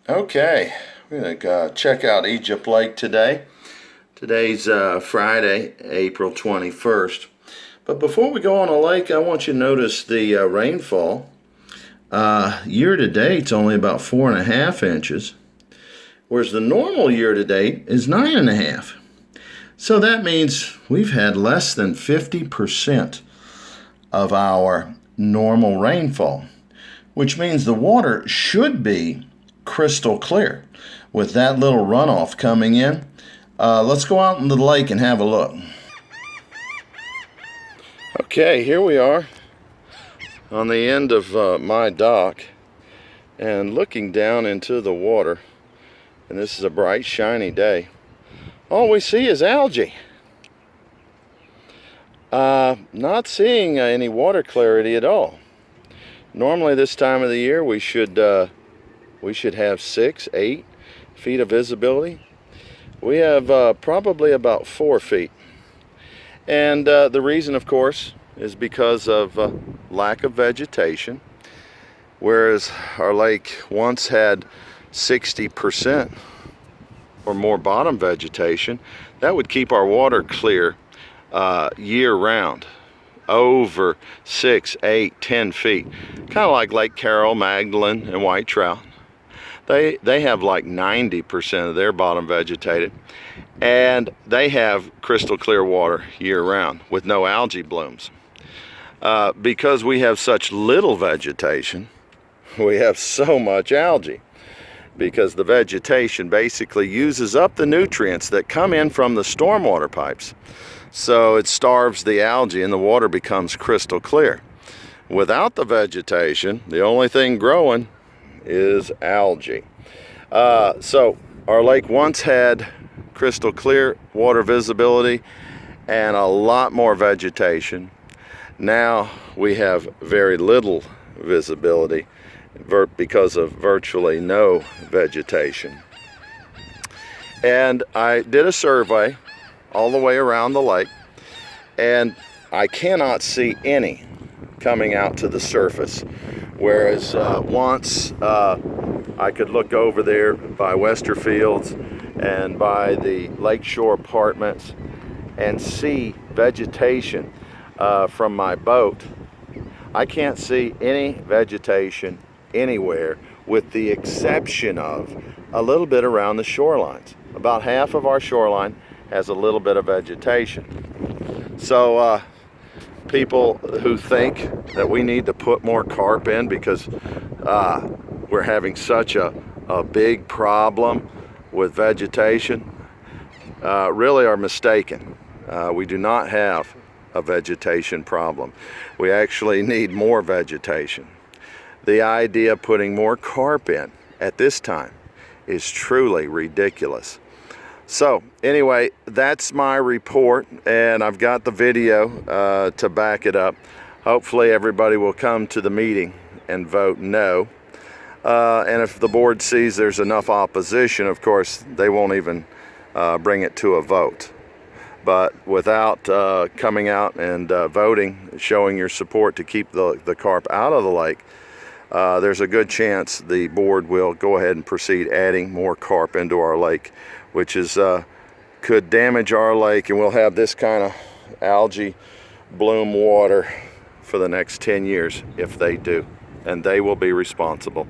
Okay, we're going to check out Egypt Lake today. Today's Friday, April 21st. But before we go on a lake, I want you to notice the rainfall. Year to date, it's only about 4.5 inches, whereas the normal year to date is 9.5. So that means we've had less than 50% of our normal rainfall, which means the water should be crystal clear with that little runoff coming in. Let's go out into the lake and have a look. Okay, here we are on the end of my dock and looking down into the water, and this is a bright shiny day. All we see is algae. Not seeing any water clarity at all. Normally this time of the year we should have 6-8 feet of visibility. We have probably about 4 feet. And the reason, of course, is because of lack of vegetation. Whereas our lake once had 60% or more bottom vegetation, that would keep our water clear year round, over 6, 8, 10 feet. Kind of like Lake Carroll, Magdalene, and White Trout. They have like 90% of their bottom vegetated, and they have crystal clear water year round with no algae blooms. Because we have such little vegetation, we have so much algae, because the vegetation basically uses up the nutrients that come in from the stormwater pipes. So it starves the algae and the water becomes crystal clear. Without the vegetation, the only thing growing is algae. So our lake once had crystal clear water visibility and a lot more vegetation. Now we have very little visibility because of virtually no vegetation. And I did a survey all the way around the lake, and I cannot see any coming out to the surface. Whereas once I could look over there by Westerfields and by the Lakeshore Apartments and see vegetation from my boat. I can't see any vegetation anywhere with the exception of a little bit around the shorelines. About half of our shoreline has a little bit of vegetation. So people who think that we need to put more carp in because we're having such a big problem with vegetation really are mistaken. We do not have a vegetation problem. We actually need more vegetation. The idea of putting more carp in at this time is truly ridiculous. So anyway, that's my report, and I've got the video to back it up. Hopefully everybody will come to the meeting and vote no. And if the board sees there's enough opposition, of course, they won't even bring it to a vote. But without coming out and voting, showing your support to keep the carp out of the lake, there's a good chance the board will go ahead and proceed adding more carp into our lake, which is could damage our lake, and we'll have this kind of algae bloom water for the next 10 years if they do, and they will be responsible.